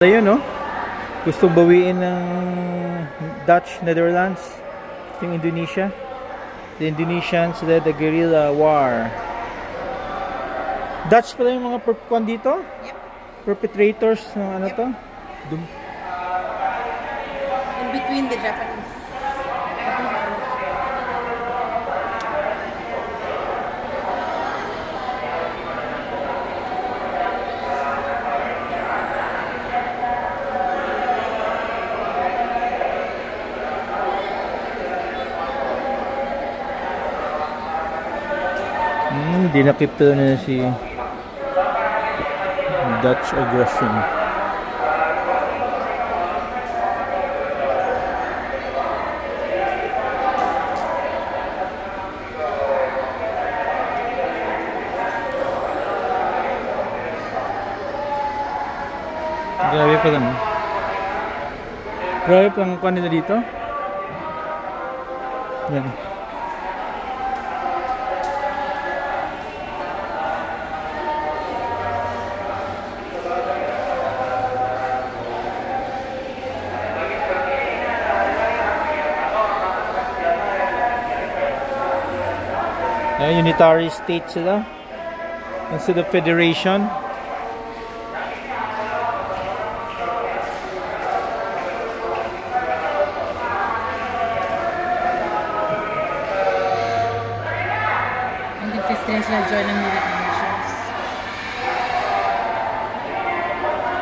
Ayun, no? Gustong bawiin ng Dutch Netherlands yung Indonesia. The Indonesians led the guerrilla war. Dutch pala yung mga dito? Yep. Perpetrators ng ano to? In between the Japanese. Dinakip na si Dutch aggression. Grabe pa lang. Grabe pa lang kanila dito. Yan. Unitary state sila instead of federation. Join ng United Nations.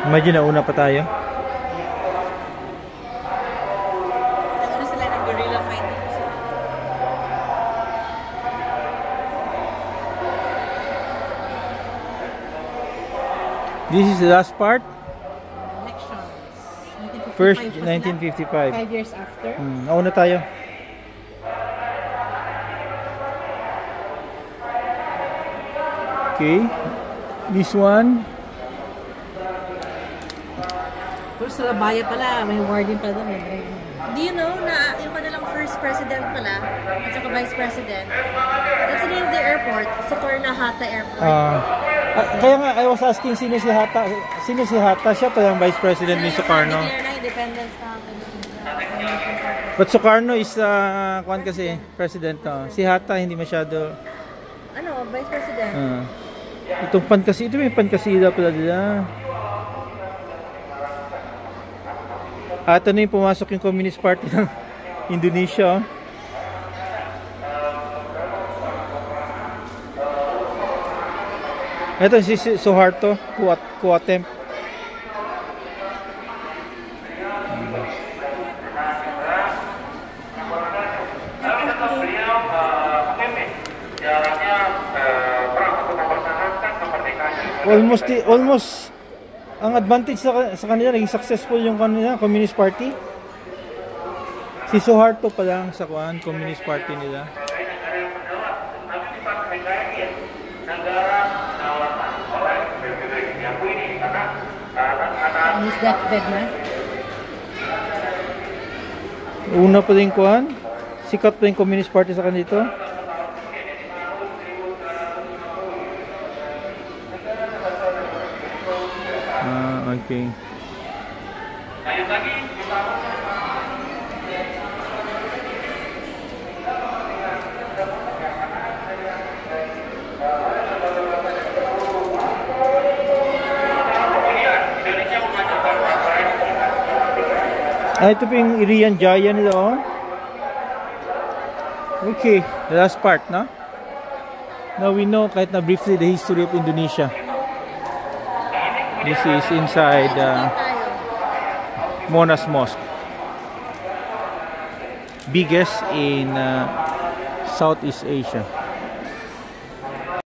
Imagine na una pa tayo. Ano sila ng guerrilla fighting? This is the last part. Elections. First 1955. 5 years after. Nauna tayo. Okay. This one. Pero sa Labaya pala, may warden pala doon. Do you know na yung kanilang first president pala at saka vice president, that's the name of the airport, Sukarno-Hatta Airport. Kaya nga, I was asking sino si Hatta. Sino si Hatta? Siya pala yung vice president ni Sukarno. Independence na But Sukarno is, kuwan kasi, president. Si Hatta hindi masyado. ano, vice president. Itong pankasi, ito may pankasida pala nila. At ano yung pumasok yung Communist Party ng Indonesia. Ito si Suharto, Kuatem. Almost ang advantage sa kanila, naging successful yung kanila Communist Party. Si Suharto pa lang sa Communist Party nila. Is that bad na? Una pa din sikat pa yung Communist Party sa kanito. Okay. Ito pa yung Irian Jaya nila, oh. Okay, the last part, no? Now we know kahit na briefly the history of Indonesia. This is inside Monas Mosque, biggest in Southeast Asia.